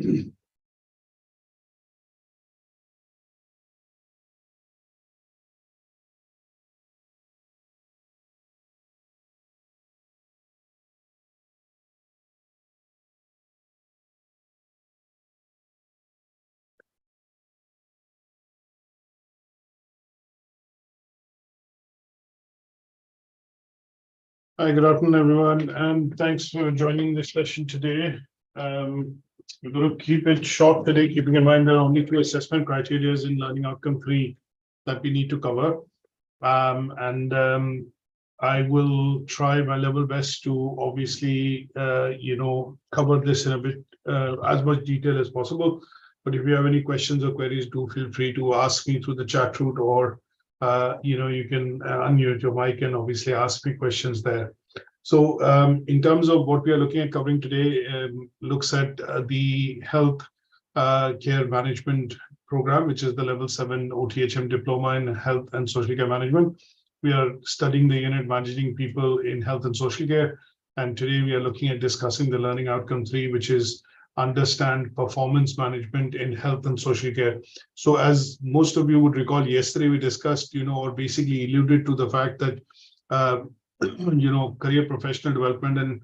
Hi, good afternoon, everyone, and thanks for joining this session today. We're going to keep it short today, keeping in mind there are only 2 assessment criteria in learning outcome 3 that we need to cover. I will try my level best to obviously, cover this in a bit as much detail as possible. But if you have any questions or queries, do feel free to ask me through the chat route, or you can unmute your mic and obviously ask me questions there. So in terms of what we are looking at covering today, looks at the health care management program, which is the level 7 OTHM diploma in health and social care management. We are studying the unit managing people in health and social care. And today we are looking at discussing the learning outcome 3, which is understand performance management in health and social care. So as most of you would recall, yesterday we discussed, or basically alluded to the fact that, career professional development and,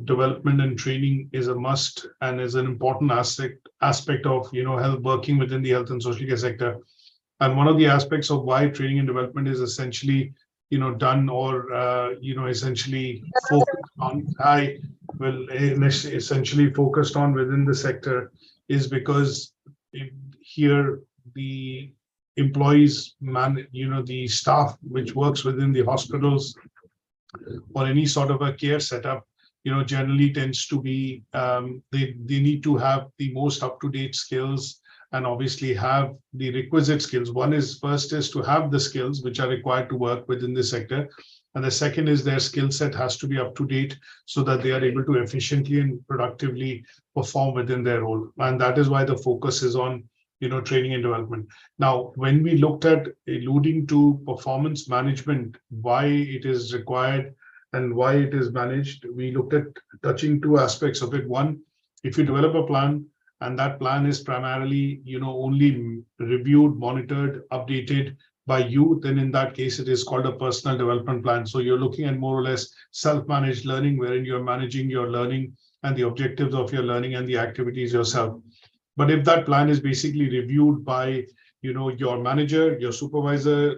development and training is a must and is an important aspect of, health, working within the health and social care sector. And one of the aspects of why training and development is essentially, done or, essentially focused on, essentially focused on within the sector is because here the employees, the staff which works within the hospitals or any sort of a care setup, generally tends to be, they need to have the most up-to-date skills and obviously have the requisite skills. First is to have the skills which are required to work within the sector. And the second is their skill set has to be up to date so that they are able to efficiently and productively perform within their role. And that is why the focus is on, training and development. Now, when we looked at alluding to performance management, why it is required and why it is managed, we looked at touching 2 aspects of it. One, if you develop a plan, and that plan is primarily, only reviewed, monitored, updated by you, then in that case, it is called a personal development plan. So you're looking at more or less self-managed learning, wherein you're managing your learning and the objectives of your learning and the activities yourself. But if that plan is basically reviewed by, your manager, your supervisor,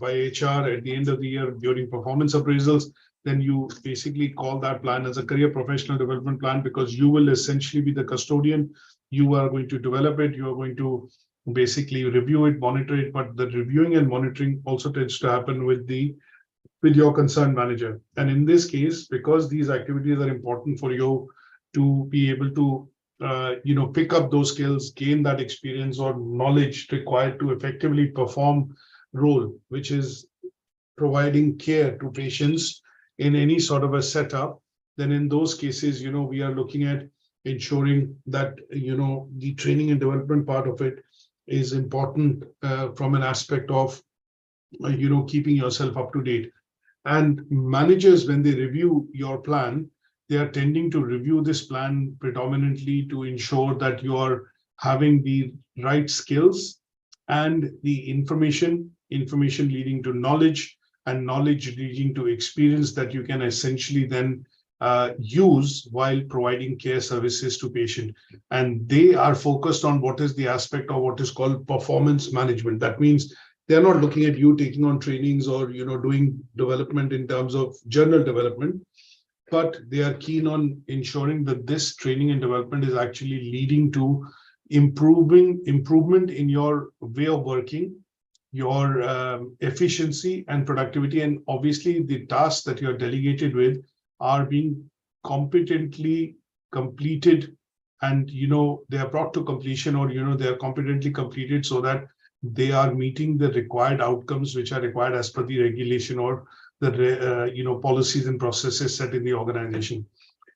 by HR at the end of the year during performance appraisals, then you basically call that plan as a career professional development plan, because you will essentially be the custodian. You are going to develop it. You are going to basically review it, monitor it, but the reviewing and monitoring also tends to happen with your concerned manager. And in this case, because these activities are important for you to be able to, pick up those skills, gain that experience or knowledge required to effectively perform role, which is providing care to patients in any sort of a setup, then in those cases, we are looking at ensuring that, the training and development part of it is important from an aspect of, keeping yourself up to date. And managers, when they review your plan, they are tending to review this plan predominantly to ensure that you are having the right skills and the information leading to knowledge, and knowledge leading to experience that you can essentially then use while providing care services to patient. And they are focused on what is the aspect of what is called performance management. That means they're not looking at you taking on trainings or doing development in terms of journal development, but they are keen on ensuring that this training and development is actually leading to improvement in your way of working, your efficiency and productivity, and obviously the tasks that you're delegated with are being competently completed, and they are brought to completion, or they are competently completed so that they are meeting the required outcomes which are required as per the regulation or the policies and processes set in the organization.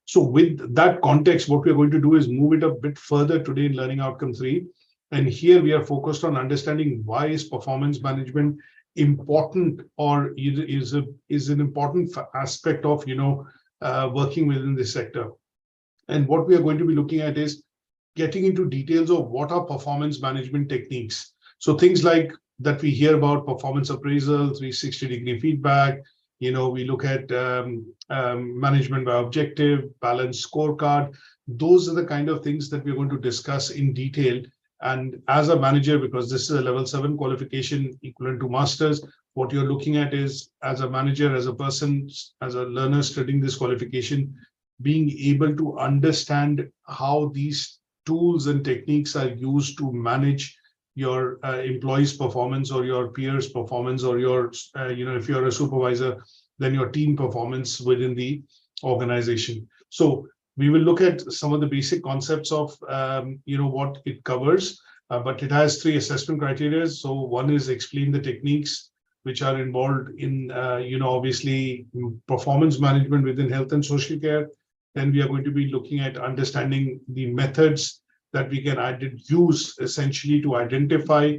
So with that context, what we're going to do is move it a bit further today in learning outcome 3. And here we are focused on understanding why is performance management important, or is an important aspect of working within this sector. And what we are going to be looking at is getting into details of what are performance management techniques. So things like that we hear about performance appraisal, 360-degree feedback. We look at management by objective, balanced scorecard. Those are the kind of things that we're going to discuss in detail. And as a manager, because this is a level 7 qualification equivalent to master's, what you're looking at is, as a manager, as a person, as a learner studying this qualification, being able to understand how these tools and techniques are used to manage your employees' performance or your peers' performance, or your, if you're a supervisor, then your team performance within the organization. So we will look at some of the basic concepts of, what it covers, but it has 3 assessment criteria. So one is explain the techniques which are involved in, obviously performance management within health and social care. Then we are going to be looking at understanding the methods that we can use essentially to identify,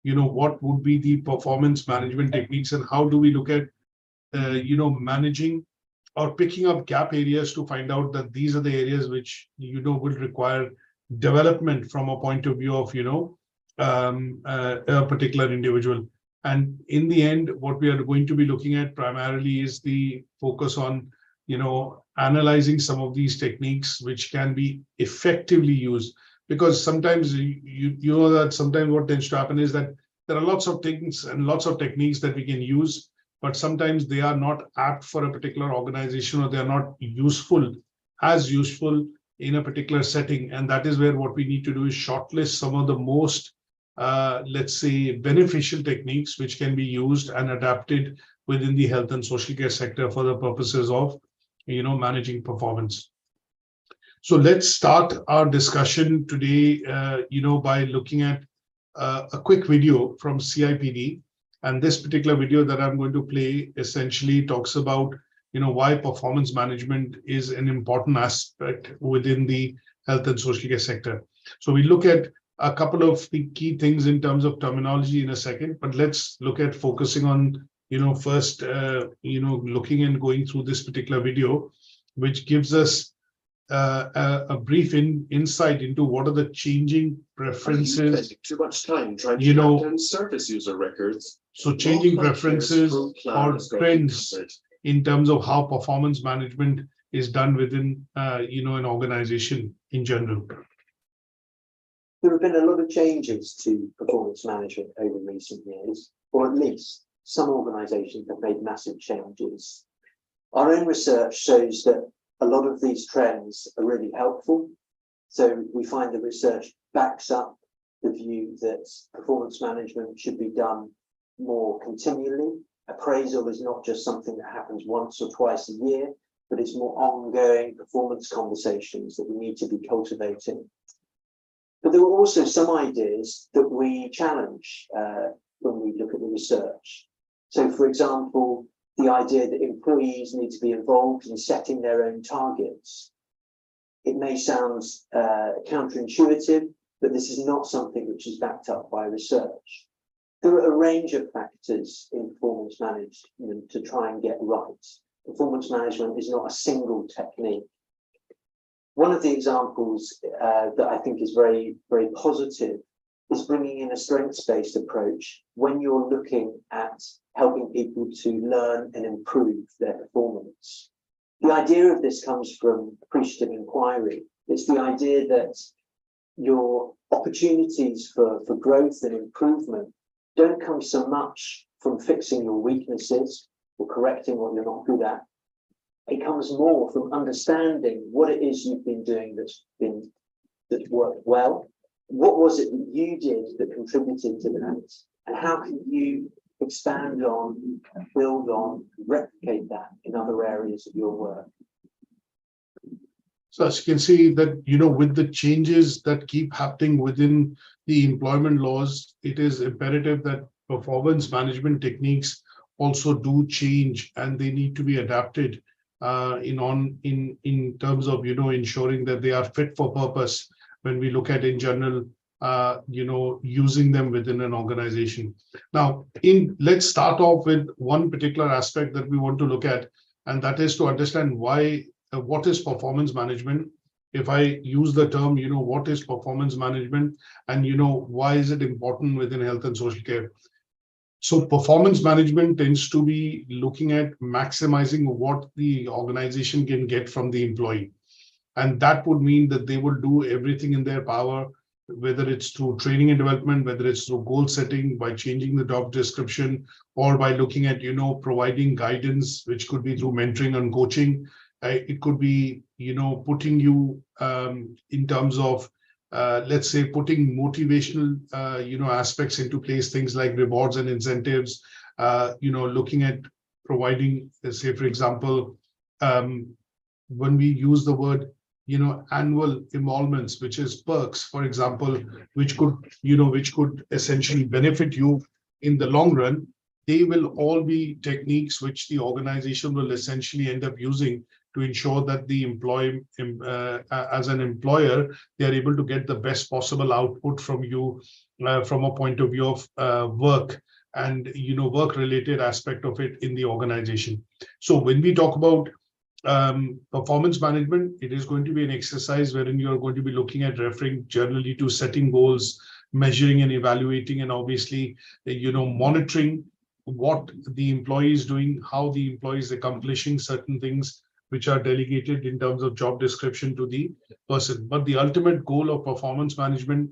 what would be the performance management techniques, and how do we look at, managing or picking up gap areas to find out that these are the areas which, will require development from a point of view of, a particular individual. And in the end, what we are going to be looking at primarily is the focus on, analyzing some of these techniques which can be effectively used. Because sometimes you know that sometimes what tends to happen is that there are lots of things and lots of techniques that we can use, but sometimes they are not apt for a particular organization, or they are not useful in a particular setting. And that is where what we need to do is shortlist some of the most, let's say, beneficial techniques which can be used and adapted within the health and social care sector for the purposes of, managing performance. So let's start our discussion today, by looking at a quick video from CIPD. And this particular video that I'm going to play essentially talks about, why performance management is an important aspect within the health and social care sector. So we look at a couple of the key things in terms of terminology in a second, but let's look at focusing on, first, looking and going through this particular video, which gives us a brief insight into what are the changing preferences. Are you spending too much time trying to track down service user records? So changing preferences or trends in terms of how performance management is done within, an organization in general. There have been a lot of changes to performance management over recent years, or at least some organisations have made massive changes. Our own research shows that a lot of these trends are really helpful. So we find the research backs up the view that performance management should be done more continually. Appraisal is not just something that happens once or twice a year, but it's more ongoing performance conversations that we need to be cultivating. But there were also some ideas that we challenge when we look at the research. So, for example, the idea that employees need to be involved in setting their own targets. It may sound counterintuitive, but this is not something which is backed up by research. There are a range of factors in performance management to try and get right. Performance management is not a single technique. One of the examples that I think is very, very positive is bringing in a strengths-based approach when you're looking at helping people to learn and improve their performance. The idea of this comes from appreciative inquiry. It's the idea that your opportunities for growth and improvement don't come so much from fixing your weaknesses or correcting what you're not good at. It comes more from understanding what it is you've been doing that's worked well. What was it that you did that contributed to that? And how can you expand on, build on, replicate that in other areas of your work? So as you can see that, with the changes that keep happening within the employment laws, it is imperative that performance management techniques also do change, and they need to be adapted in terms of, ensuring that they are fit for purpose when we look at in general, using them within an organization. Now, let's start off with one particular aspect that we want to look at, and that is to understand what is performance management if I use the term, what is performance management, and why is it important within health and social care? So performance management tends to be looking at maximizing what the organization can get from the employee. And that would mean that they will do everything in their power, whether it's through training and development, whether it's through goal setting, by changing the job description, or by looking at, providing guidance, which could be through mentoring and coaching. It could be, putting you in terms of, let's say, putting motivational, aspects into place, things like rewards and incentives, looking at providing, let's say, for example, when we use the word, annual emoluments, which is perks, for example, which could essentially benefit you in the long run, they will all be techniques which the organization will essentially end up using to ensure that the employee, as an employer, they are able to get the best possible output from you from a point of view of work and, work-related aspect of it in the organization. So when we talk about performance management, it is going to be an exercise wherein you are going to be looking at referring generally to setting goals, measuring and evaluating, and obviously, monitoring what the employee is doing, how the employee is accomplishing certain things which are delegated in terms of job description to the person. But the ultimate goal of performance management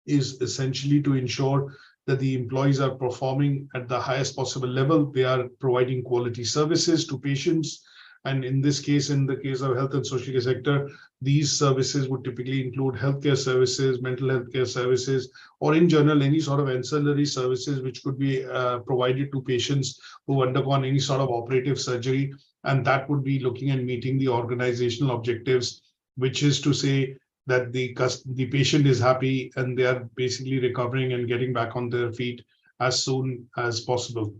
is essentially to ensure that the employees are performing at the highest possible level. They are providing quality services to patients. And in this case, in the case of health and social care sector, these services would typically include healthcare services, mental health care services, or in general, any sort of ancillary services which could be provided to patients who undergone any sort of operative surgery. And that would be looking at meeting the organizational objectives, which is to say that the patient is happy and they are basically recovering and getting back on their feet as soon as possible.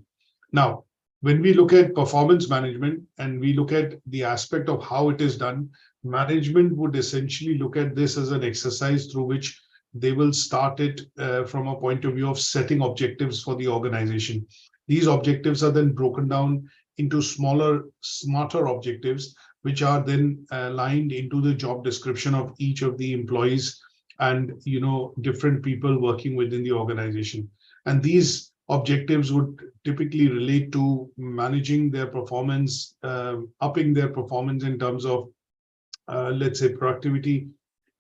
Now, when we look at performance management and we look at the aspect of how it is done, management would essentially look at this as an exercise through which they will start it from a point of view of setting objectives for the organization. These objectives are then broken down into smaller, smarter objectives, which are then aligned into the job description of each of the employees and, different people working within the organization. And these objectives would typically relate to managing their performance, upping their performance in terms of, let's say, productivity.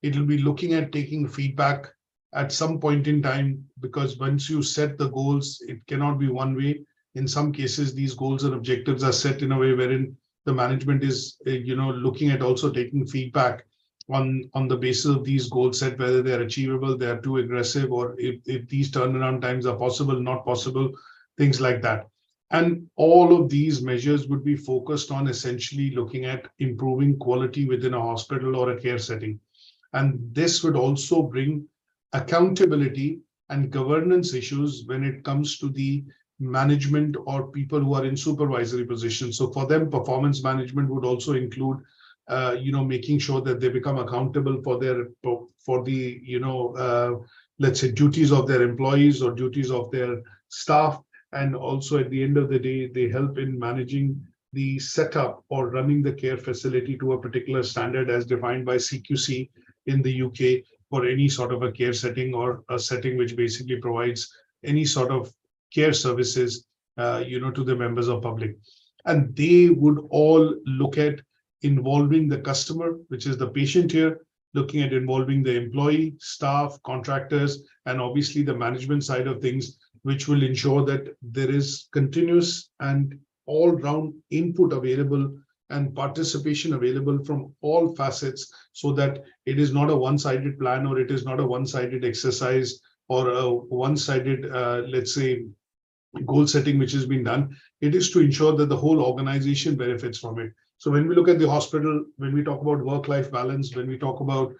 It will be looking at taking feedback at some point in time, because once you set the goals, it cannot be one way. In some cases, these goals and objectives are set in a way wherein the management is, looking at also taking feedback on the basis of these goals set, whether they are achievable, they are too aggressive, or if these turnaround times are possible, not possible, things like that. And all of these measures would be focused on essentially looking at improving quality within a hospital or a care setting. And this would also bring accountability and governance issues when it comes to the management or people who are in supervisory positions. So for them, performance management would also include making sure that they become accountable for the let's say, duties of their employees or duties of their staff. And also at the end of the day, they help in managing the setup or running the care facility to a particular standard as defined by CQC in the UK for any sort of a care setting or a setting which basically provides any sort of care services, to the members of public. And they would all look at involving the customer, which is the patient here, looking at involving the employee, staff, contractors, and obviously the management side of things, which will ensure that there is continuous and all-round input available and participation available from all facets, so that it is not a one-sided plan, or it is not a one-sided exercise, or a one-sided, let's say, goal setting which has been done. It is to ensure that the whole organization benefits from it. So when we look at the hospital, when we talk about work-life balance, when we talk about,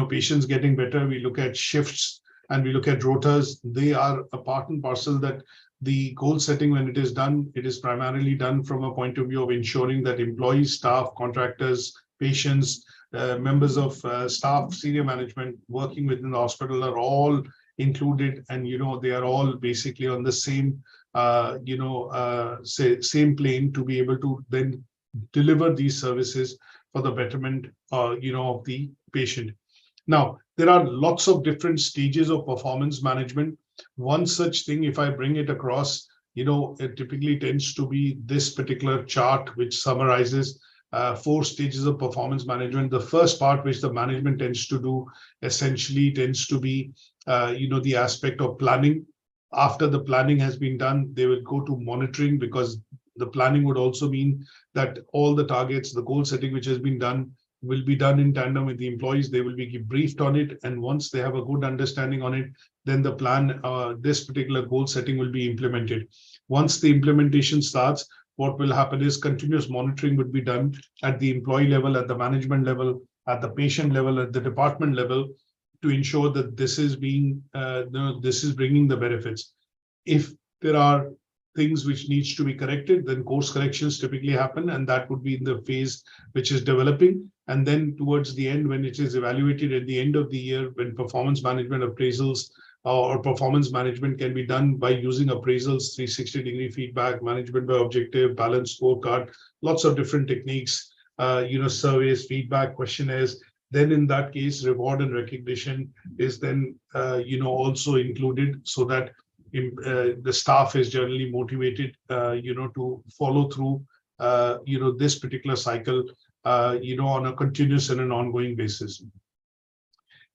patients getting better, we look at shifts and we look at rotas. They are a part and parcel that the goal setting, when it is done, it is primarily done from a point of view of ensuring that employees, staff, contractors, patients, members of staff, senior management working within the hospital are all included, and they are all basically on the same same plane to be able to then deliver these services for the betterment, of the patient. Now, there are lots of different stages of performance management. One such thing, if I bring it across, it typically tends to be this particular chart, which summarizes 4 stages of performance management. The first part, which the management tends to do, essentially tends to be, the aspect of planning. After the planning has been done, they will go to monitoring, because the planning would also mean that all the targets, the goal setting which has been done, will be done in tandem with the employees. They will be briefed on it, and once they have a good understanding on it, then the plan, this particular goal setting will be implemented. Once the implementation starts, what will happen is continuous monitoring would be done at the employee level, at the management level, at the patient level, at the department level, to ensure that this is being, this is bringing the benefits. If there are things which needs to be corrected, then course corrections typically happen, and that would be in the phase which is developing. And then towards the end, when it is evaluated at the end of the year, when performance management appraisals or performance management can be done by using appraisals, 360-degree feedback, management by objective, balanced scorecard, lots of different techniques, surveys, feedback, questionnaires. Then in that case, reward and recognition is then, also included, so that the staff is generally motivated, to follow through, this particular cycle, on a continuous and an ongoing basis.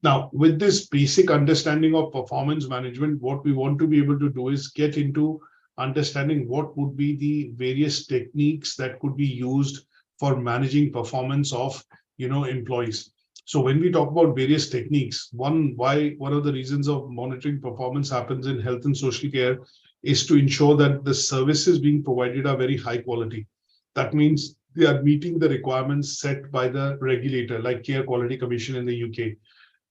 Now, with this basic understanding of performance management, what we want to be able to do is get into understanding what would be the various techniques that could be used for managing performance of, employees. So when we talk about various techniques, one of the reasons of monitoring performance happens in health and social care is to ensure that the services being provided are very high quality. That means they are meeting the requirements set by the regulator, like Care Quality Commission in the UK.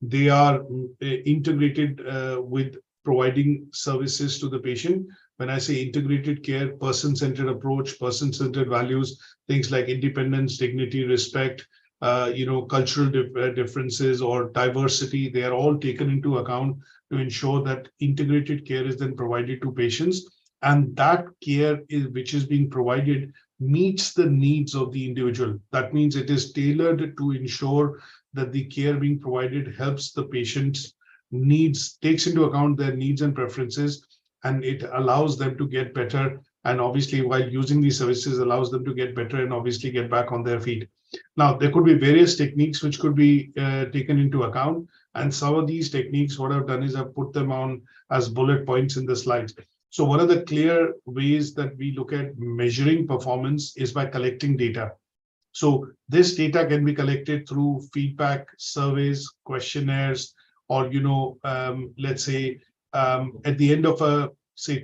They are integrated with providing services to the patient. When I say integrated care, person-centered approach, person-centered values, things like independence, dignity, respect, cultural differences or diversity, they are all taken into account to ensure that integrated care is then provided to patients. And that care which is being provided meets the needs of the individual. That means it is tailored to ensure that the care being provided helps the patient's needs, takes into account their needs and preferences, and it allows them to get better. And obviously, while using these services, allows them to get better and obviously get back on their feet. Now, there could be various techniques which could be taken into account. And some of these techniques, what I've done is I've put them on as bullet points in the slides. So one of the clear ways that we look at measuring performance is by collecting data. So this data can be collected through feedback, surveys, questionnaires, or, let's say at the end of a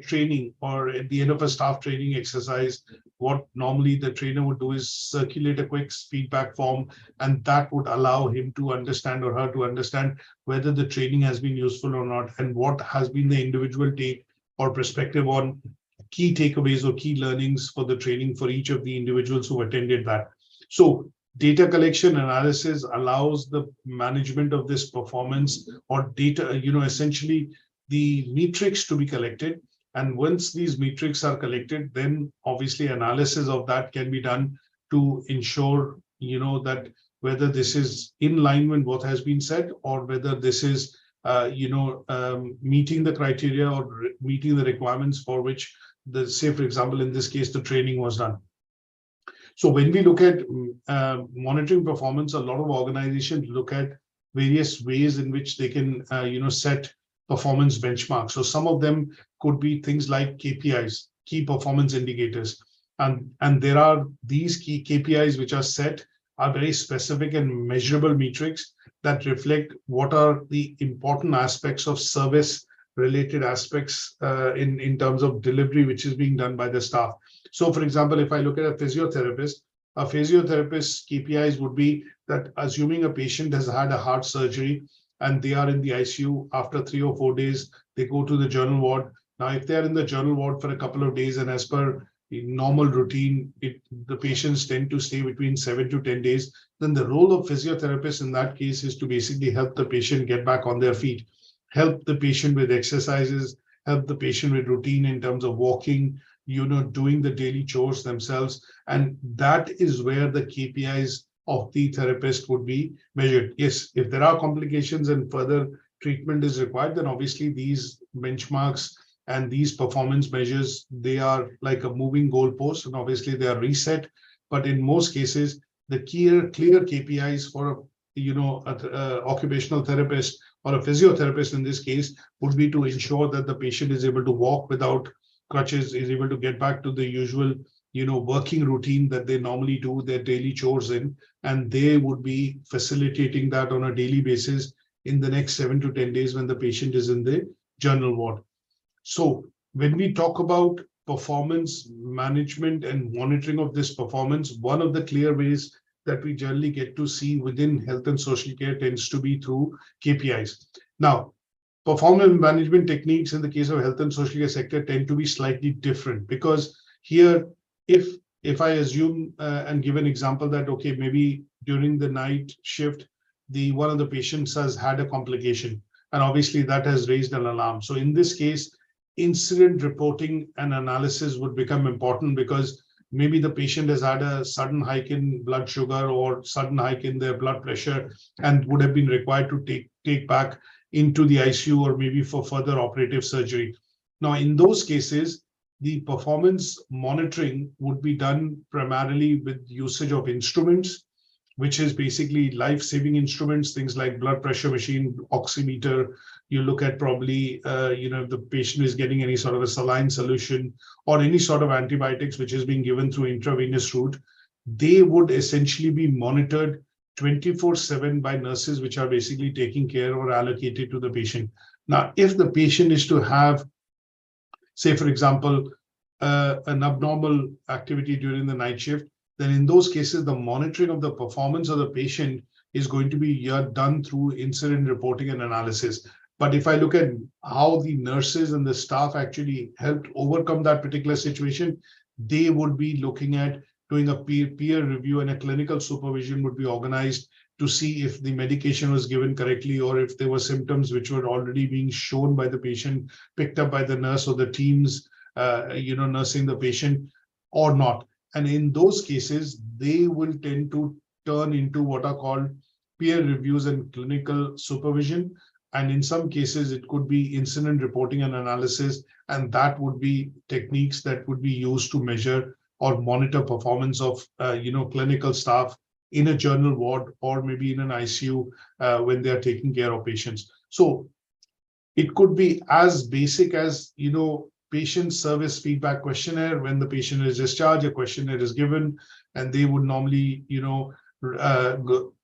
training, or at the end of a staff training exercise, what normally the trainer would do is circulate a quick feedback form, and that would allow him to understand, or her to understand, whether the training has been useful or not, and what has been the individual take or perspective on key takeaways or key learnings for the training for each of the individuals who attended that. So data collection analysis allows the management of this performance or data, essentially the metrics to be collected. And once these metrics are collected, then obviously analysis of that can be done to ensure, that whether this is in line with what has been said, or whether this is, meeting the criteria or meeting the requirements for which say, for example, in this case, the training was done. So when we look at monitoring performance, a lot of organizations look at various ways in which they can, set performance benchmarks. So some of them could be things like KPIs, key performance indicators. And there are these key KPIs which are set, are very specific and measurable metrics that reflect what are the important aspects of service related aspects in terms of delivery, which is being done by the staff. So for example, if I look at a physiotherapist's KPIs would be that, assuming a patient has had a heart surgery and they are in the ICU, after 3 or 4 days, they go to the general ward. Now, if they are in the general ward for a couple of days, and as per the normal routine, the patients tend to stay between 7 to 10 days, then the role of physiotherapists in that case is to basically help the patient get back on their feet, help the patient with exercises, help the patient with routine in terms of walking, doing the daily chores themselves. And that is where the KPIs of the therapist would be measured. Yes, if there are complications and further treatment is required, then obviously these benchmarks and these performance measures, they are like a moving goalpost, and obviously they are reset. But in most cases, the clear KPIs for a occupational therapist or a physiotherapist in this case would be to ensure that the patient is able to walk without crutches, is able to get back to the usual working routine that they normally do their daily chores in, and they would be facilitating that on a daily basis in the next 7 to 10 days when the patient is in the general ward. So when we talk about performance management and monitoring of this performance, one of the clear ways that we generally get to see within health and social care tends to be through KPIs. Now, performance management techniques in the case of health and social care sector tend to be slightly different, because here, if I assume and give an example that, okay, maybe during the night shift, one of the patients has had a complication, and obviously that has raised an alarm. So in this case, incident reporting and analysis would become important, because maybe the patient has had a sudden hike in blood sugar or sudden hike in their blood pressure and would have been required to take back into the ICU or maybe for further operative surgery. Now, in those cases, the performance monitoring would be done primarily with usage of instruments, which is basically life-saving instruments, things like blood pressure machine, oximeter. You look at probably, if the patient is getting any sort of a saline solution or any sort of antibiotics which is being given through intravenous route, they would essentially be monitored 24/7 by nurses, which are basically taking care or allocated to the patient. Now, if the patient is to have, say, for example, an abnormal activity during the night shift, then in those cases, the monitoring of the performance of the patient is going to be done through incident reporting and analysis. But if I look at how the nurses and the staff actually helped overcome that particular situation, they would be looking at doing a peer review, and a clinical supervision would be organized to see if the medication was given correctly, or if there were symptoms which were already being shown by the patient, picked up by the nurse or the teams, nursing the patient or not. And in those cases, they will tend to turn into what are called peer reviews and clinical supervision. And in some cases, it could be incident reporting and analysis, and that would be techniques that would be used to measure or monitor performance of clinical staff in a general ward or maybe in an ICU when they are taking care of patients. So it could be as basic as patient service feedback questionnaire. When the patient is discharged, a questionnaire is given, and they would normally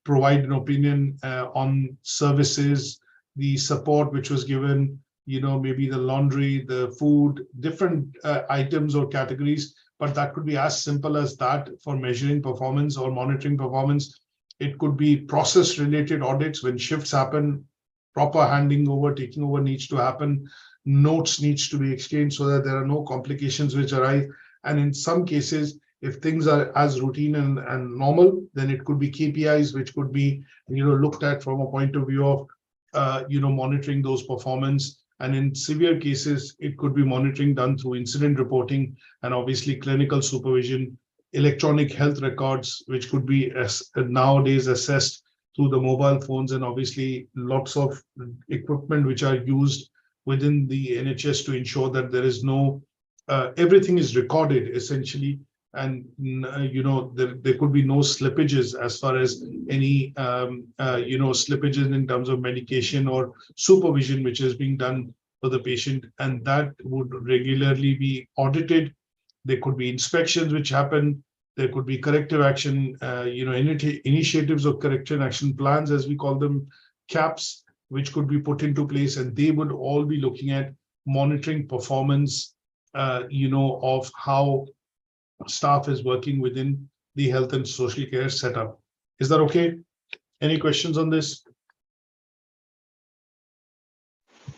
provide an opinion on services, the support which was given, maybe the laundry, the food, different items or categories. But that could be as simple as that for measuring performance or monitoring performance. It could be process-related audits. When shifts happen, proper handing over, taking over needs to happen. Notes needs to be exchanged so that there are no complications which arise. And in some cases, if things are as routine and normal, then it could be KPIs, which could be looked at from a point of view of monitoring those performance. And in severe cases, it could be monitoring done through incident reporting and obviously clinical supervision, electronic health records, which could be nowadays assessed through the mobile phones, and obviously lots of equipment which are used within the NHS to ensure that there is no, everything is recorded essentially. And, there could be no slippages as far as any, slippages in terms of medication or supervision, which is being done for the patient. And that would regularly be audited. There could be inspections which happen. There could be corrective action, initiatives of corrective action plans, as we call them, CAPs, which could be put into place. And they would all be looking at monitoring performance, of how staff is working within the health and social care setup. Is that okay? Any questions on this?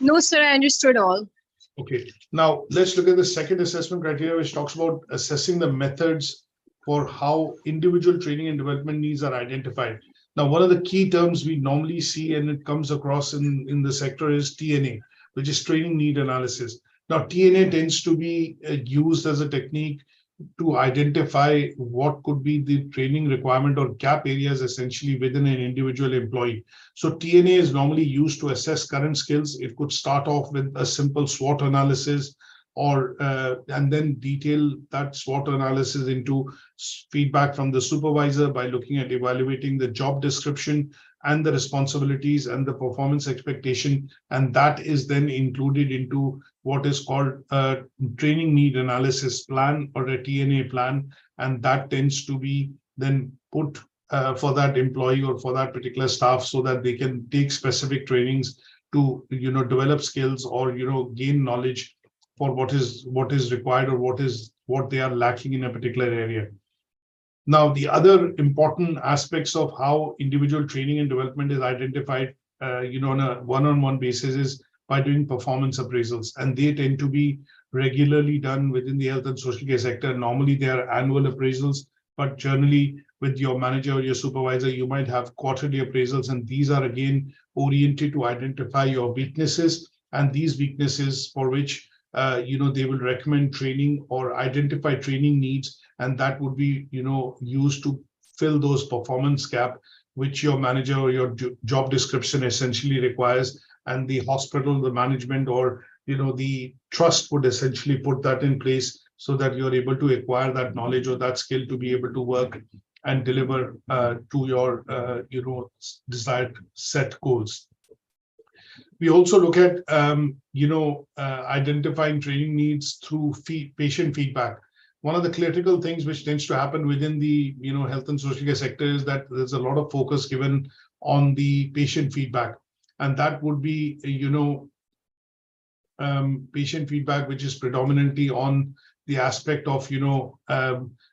No, sir, I understood all. Okay, now let's look at the second assessment criteria, which talks about assessing the methods for how individual training and development needs are identified. Now, one of the key terms we normally see, and it comes across in the sector, is TNA, which is training need analysis. Now, TNA tends to be used as a technique to identify what could be the training requirement or gap areas essentially within an individual employee. So TNA is normally used to assess current skills. It could start off with a simple SWOT analysis, or and then detail that SWOT analysis into feedback from the supervisor by looking at evaluating the job description and the responsibilities and the performance expectation, and that is then included into what is called a training need analysis plan or a TNA plan, and that tends to be then put for that employee or for that particular staff so that they can take specific trainings to develop skills or gain knowledge for what is required or what they are lacking in a particular area. Now, the other important aspects of how individual training and development is identified, on a one-on-one basis is by doing performance appraisals, and they tend to be regularly done within the health and social care sector. Normally, they are annual appraisals, but generally, with your manager or your supervisor, you might have quarterly appraisals, and these are again oriented to identify your weaknesses, and these weaknesses for which they will recommend training or identify training needs, and that would be used to fill those performance gap which your manager or your job description essentially requires, and the hospital, the management, or the trust would essentially put that in place so that you're able to acquire that knowledge or that skill to be able to work and deliver to your desired set goals. We also look at identifying training needs through patient feedback. One of the critical things which tends to happen within the health and social care sector is that there's a lot of focus given on the patient feedback, and that would be patient feedback which is predominantly on the aspect of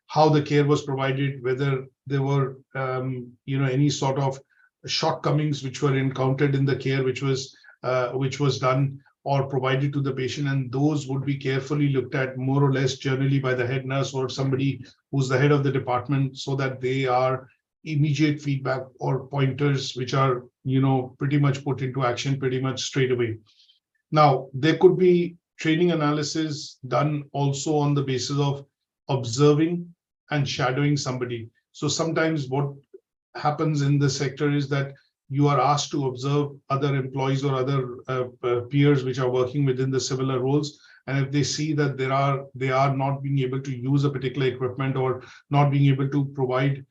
how the care was provided, whether there were any sort of shortcomings which were encountered in the care which was done or provided to the patient, and those would be carefully looked at more or less generally by the head nurse or somebody who's the head of the department, so that they are immediate feedback or pointers which are pretty much put into action pretty much straight away. Now, there could be training analysis done also on the basis of observing and shadowing somebody. So sometimes what happens in the sector is that you are asked to observe other employees or other peers which are working within the similar roles. And if they see that they are not being able to use a particular equipment or not being able to provide,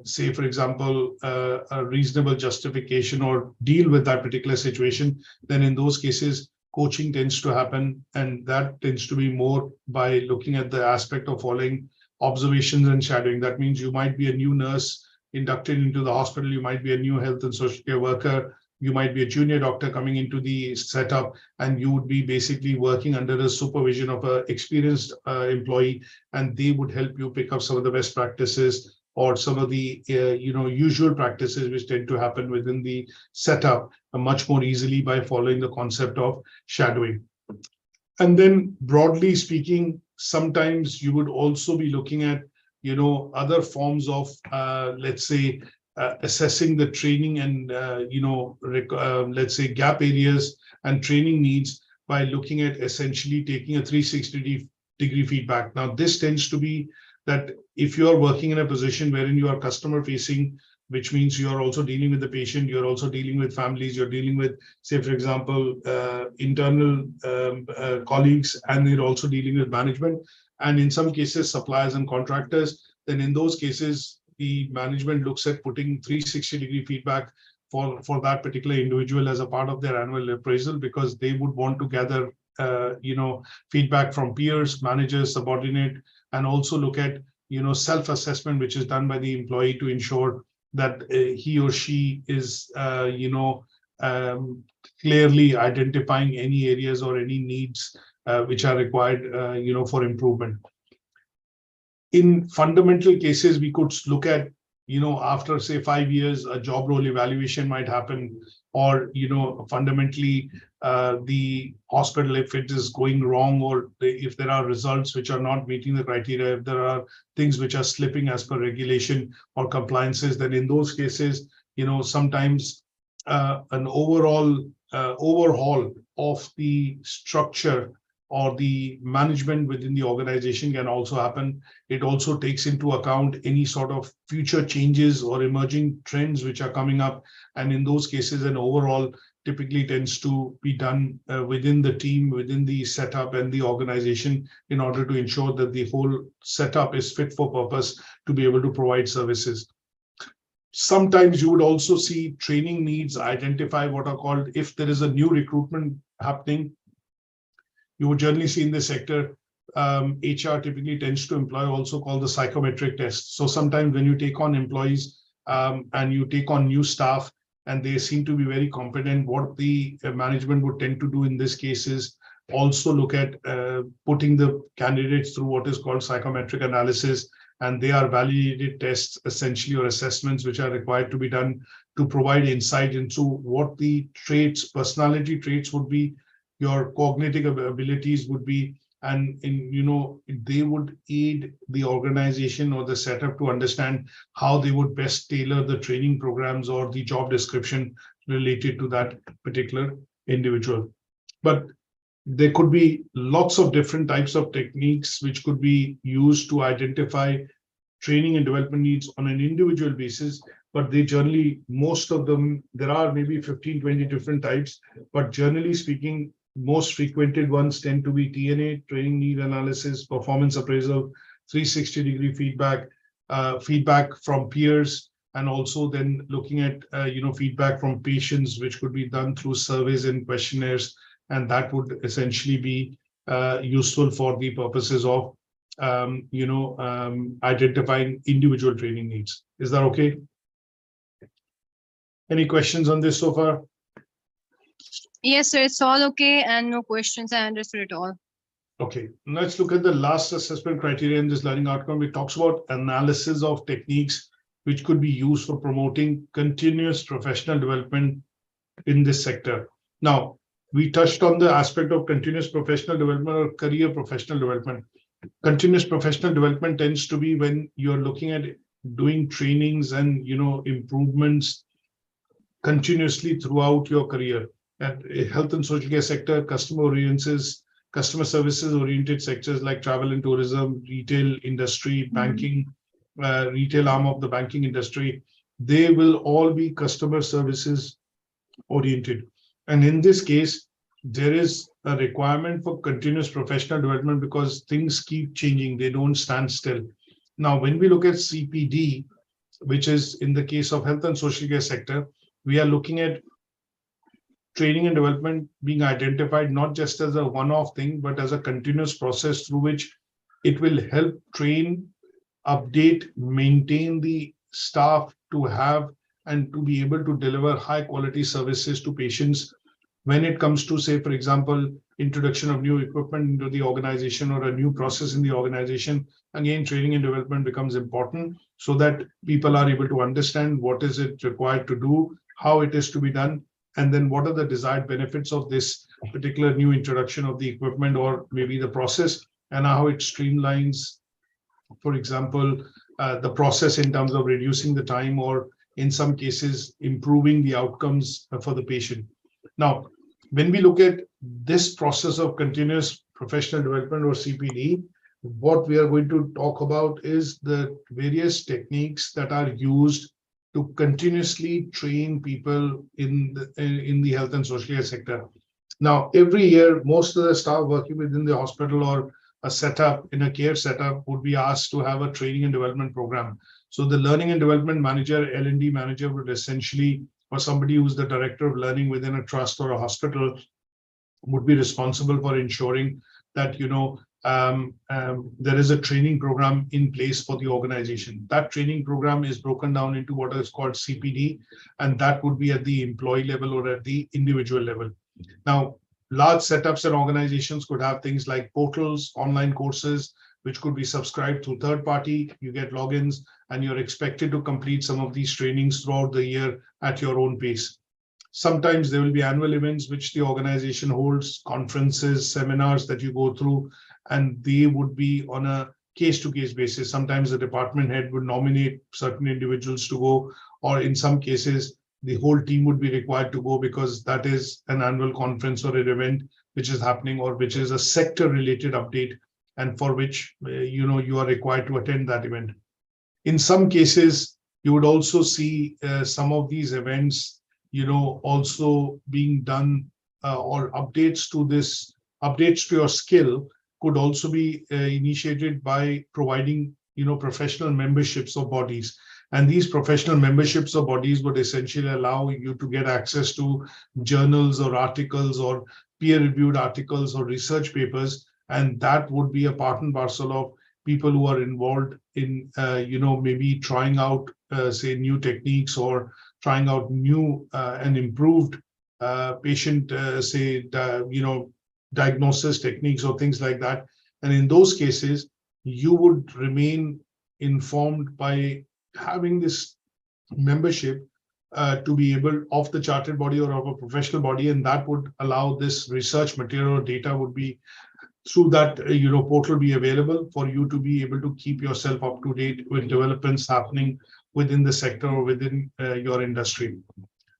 say, for example, a reasonable justification or deal with that particular situation, then in those cases, coaching tends to happen. And that tends to be more by looking at the aspect of following observations and shadowing. That means you might be a new nurse inducted into the hospital, you might be a new health and social care worker, you might be a junior doctor coming into the setup, and you would be basically working under the supervision of an experienced employee, and they would help you pick up some of the best practices or some of the usual practices which tend to happen within the setup much more easily by following the concept of shadowing. And then broadly speaking, sometimes you would also be looking at other forms of, let's say, assessing the training and, let's say, gap areas and training needs by looking at essentially taking a 360-degree feedback. Now, this tends to be that if you are working in a position wherein you are customer facing, which means you are also dealing with the patient, you're also dealing with families, you're dealing with, say, for example, internal colleagues, and you're also dealing with management, and in some cases, suppliers and contractors, then in those cases, the management looks at putting 360-degree feedback for that particular individual as a part of their annual appraisal, because they would want to gather, feedback from peers, managers, subordinate, and also look at, self-assessment, which is done by the employee to ensure that he or she is, clearly identifying any areas or any needs which are required, for improvement. In fundamental cases, we could look at, after say 5 years, a job role evaluation might happen, or, fundamentally, the hospital, if it is going wrong, or if there are results which are not meeting the criteria, if there are things which are slipping as per regulation or compliances, then in those cases, sometimes an overall overhaul of the structure or the management within the organization can also happen. It also takes into account any sort of future changes or emerging trends which are coming up. And in those cases, an overall typically tends to be done within the team, within the setup and the organization, in order to ensure that the whole setup is fit for purpose to be able to provide services. Sometimes you would also see training needs identify what are called, if there is a new recruitment happening, you would generally see in this sector, HR typically tends to employ also called the psychometric tests. So sometimes when you take on employees and you take on new staff and they seem to be very competent, what the management would tend to do in this case is also look at putting the candidates through what is called psychometric analysis. And they are validated tests essentially, or assessments which are required to be done to provide insight into what the traits, personality traits would be, your cognitive abilities would be, and they would aid the organization or the setup to understand how they would best tailor the training programs or the job description related to that particular individual. But there could be lots of different types of techniques which could be used to identify training and development needs on an individual basis, but they generally, most of them, there are maybe 15, 20 different types, but generally speaking, most frequented ones tend to be TNA, training need analysis, performance appraisal, 360-degree feedback, feedback from peers, and also then looking at feedback from patients, which could be done through surveys and questionnaires, and that would essentially be useful for the purposes of identifying individual training needs. Is that okay? Any questions on this so far? Yes, sir. It's all okay, and no questions. I understood it all. Okay, let's look at the last assessment criteria in this learning outcome. It talks about analysis of techniques which could be used for promoting continuous professional development in this sector. Now, we touched on the aspect of continuous professional development or career professional development. Continuous professional development tends to be when you're looking at doing trainings and improvements continuously throughout your career. At health and social care sector, customer services oriented sectors like travel and tourism, retail industry, banking, retail arm of the banking industry, they will all be customer services oriented. And in this case, there is a requirement for continuous professional development because things keep changing. They don't stand still. Now, when we look at CPD, which is in the case of health and social care sector, we are looking at training and development being identified not just as a one-off thing, but as a continuous process through which it will help train, update, maintain the staff to have and to be able to deliver high quality services to patients. When it comes to, say, for example, introduction of new equipment into the organization or a new process in the organization, again, training and development becomes important so that people are able to understand what is it required to do, how it is to be done, and then what are the desired benefits of this particular new introduction of the equipment or maybe the process, and how it streamlines, for example, the process in terms of reducing the time or in some cases improving the outcomes for the patient. Now, when we look at this process of continuous professional development or CPD, what we are going to talk about is the various techniques that are used to continuously train people in the health and social care sector. Now, every year, most of the staff working within the hospital or a setup in a care setup would be asked to have a training and development program. So the learning and development manager, L&D manager, would essentially, or somebody who's the director of learning within a trust or a hospital, would be responsible for ensuring that there is a training program in place for the organization. That training program is broken down into what is called CPD, and that would be at the employee level or at the individual level. Now, large setups and organizations could have things like portals, online courses, which could be subscribed through third party. You get logins and you're expected to complete some of these trainings throughout the year at your own pace. Sometimes there will be annual events which the organization holds, conferences, seminars that you go through, and they would be on a case-to-case basis. Sometimes the department head would nominate certain individuals to go, or in some cases, the whole team would be required to go because that is an annual conference or an event which is happening, or which is a sector related update, and for which you are required to attend that event. In some cases, you would also see some of these events also being done, or updates to your skill could also be initiated by providing professional memberships of bodies. And these professional memberships of bodies would essentially allow you to get access to journals or articles or peer-reviewed articles or research papers. And that would be a part and parcel of people who are involved in, maybe trying out, say, new techniques, or trying out new and improved patient, diagnosis techniques or things like that. And in those cases, you would remain informed by having this membership to be able of the chartered body or of a professional body, and that would allow this research material or data would be through that portal be available for you to be able to keep yourself up to date with developments happening within the sector or within your industry.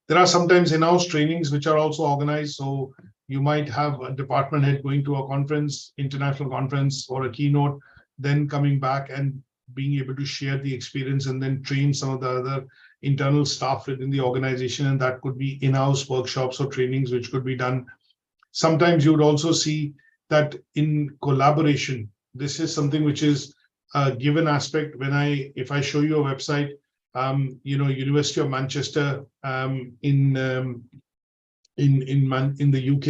There are sometimes in-house trainings which are also organized. So you might have a department head going to a conference, international conference, or a keynote, then coming back and being able to share the experience and then train some of the other internal staff within the organization. And that could be in-house workshops or trainings which could be done. Sometimes you would also see that in collaboration, this is something which is a given aspect. If I show you a website, University of Manchester in the UK,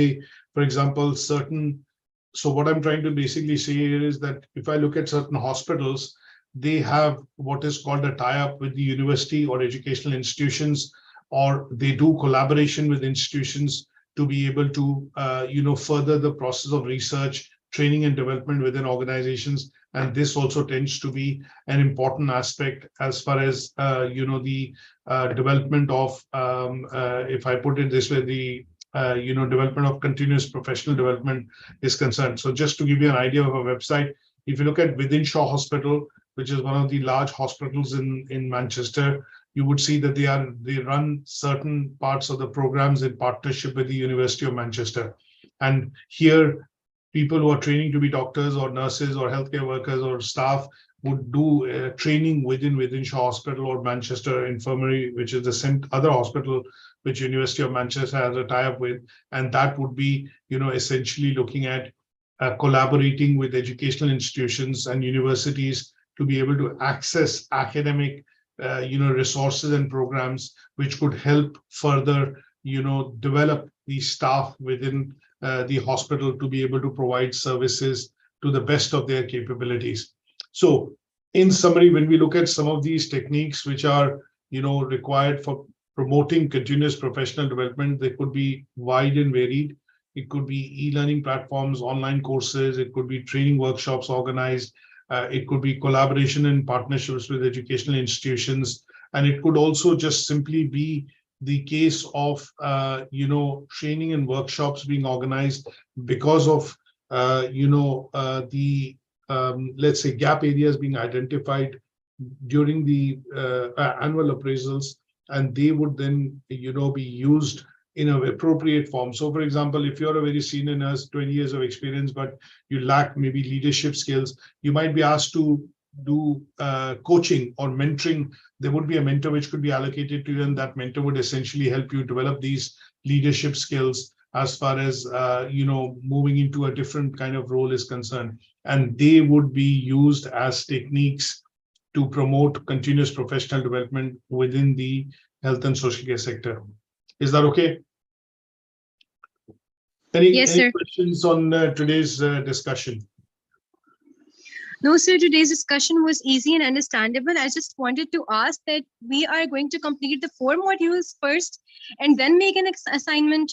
for example, so what I'm trying to basically say here is that if I look at certain hospitals, they have what is called a tie-up with the university or educational institutions, or they do collaboration with institutions to be able to, further the process of research, training and development within organizations. And this also tends to be an important aspect as far as, the development of, if I put it this way, the development of continuous professional development is concerned. So just to give you an idea of a website, if you look at Wythenshawe Hospital, which is one of the large hospitals in Manchester, you would see that they run certain parts of the programs in partnership with the University of Manchester. And here, people who are training to be doctors or nurses or healthcare workers or staff would do training within Wythenshawe Hospital or Manchester Infirmary, which is the other hospital which University of Manchester has a tie-up with. And that would be, essentially looking at collaborating with educational institutions and universities to be able to access academic, resources and programs which could help further, develop the staff within the hospital to be able to provide services to the best of their capabilities. So in summary, when we look at some of these techniques which are, required for promoting continuous professional development, they could be wide and varied. It could be e-learning platforms, online courses, it could be training workshops organized, it could be collaboration and partnerships with educational institutions, and it could also just simply be the case of, training and workshops being organized because of, let's say, gap areas being identified during the annual appraisals, and they would then, be used in an appropriate form. So, for example, if you're a very senior nurse, 20 years of experience, but you lack maybe leadership skills, you might be asked to do coaching or mentoring. There would be a mentor which could be allocated to you, and that mentor would essentially help you develop these leadership skills as far as, moving into a different kind of role is concerned. And they would be used as techniques to promote continuous professional development within the health and social care sector. Is that okay? Any questions on today's discussion? No, sir, today's discussion was easy and understandable. I just wanted to ask that we are going to complete the 4 modules first and then make an assignment.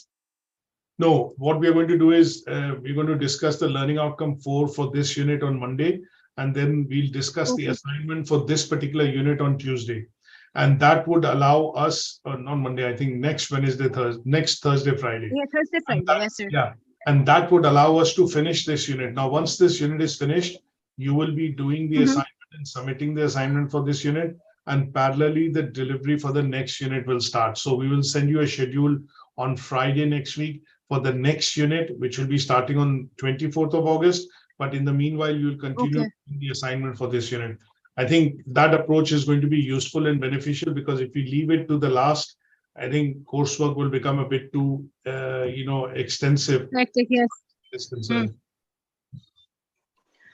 No, what we are going to do is we're going to discuss the learning outcome 4 for this unit on Monday, and then we'll discuss the assignment for this particular unit on Tuesday. And that would allow us, not Monday, I think next Thursday, Friday. Yeah, Thursday, Friday, yes, sir. Yeah, and that would allow us to finish this unit. Now, once this unit is finished, you will be doing the assignment and submitting the assignment for this unit, and parallelly, the delivery for the next unit will start. So we will send you a schedule on Friday next week, for the next unit, which will be starting on 24th of August. But in the meanwhile, you will continue the assignment for this unit. I think that approach is going to be useful and beneficial, because if we leave it to the last, I think coursework will become a bit too, extensive. Hectic, yes. Is concerned.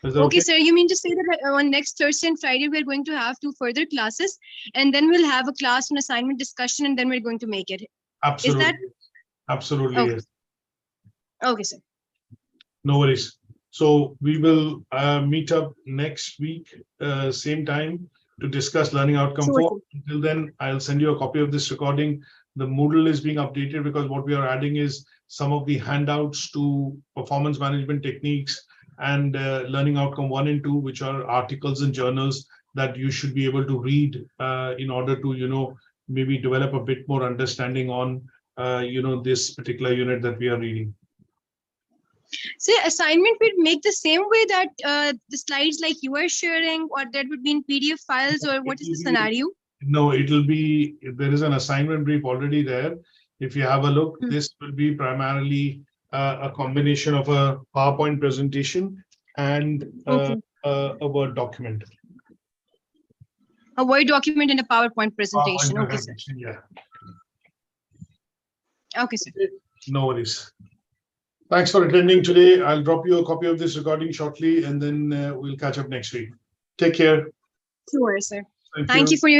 Is that Okay, sir, you mean to say that on next Thursday and Friday, we're going to have 2 further classes, and then we'll have a class on assignment discussion, and then we're going to make it. Absolutely. Is that? Absolutely, Okay. yes. Okay, sir. No worries. So we will meet up next week, same time, to discuss learning outcome 4. Until then, I'll send you a copy of this recording. The Moodle is being updated because what we are adding is some of the handouts to performance management techniques and learning outcome 1 and 2, which are articles and journals that you should be able to read in order to, maybe develop a bit more understanding on, this particular unit that we are reading. So assignment would make the same way that the slides like you are sharing, or that would be in PDF files, or what is the scenario? No, it'll be, there is an assignment brief already there. If you have a look, this will be primarily a combination of a PowerPoint presentation and a Word document. A Word document and a PowerPoint presentation. Okay, sir. Yeah. Okay, sir. No worries. Thanks for attending today. I'll drop you a copy of this recording shortly, and then we'll catch up next week. Take care. Sure, sir. Thank Thank you for your time.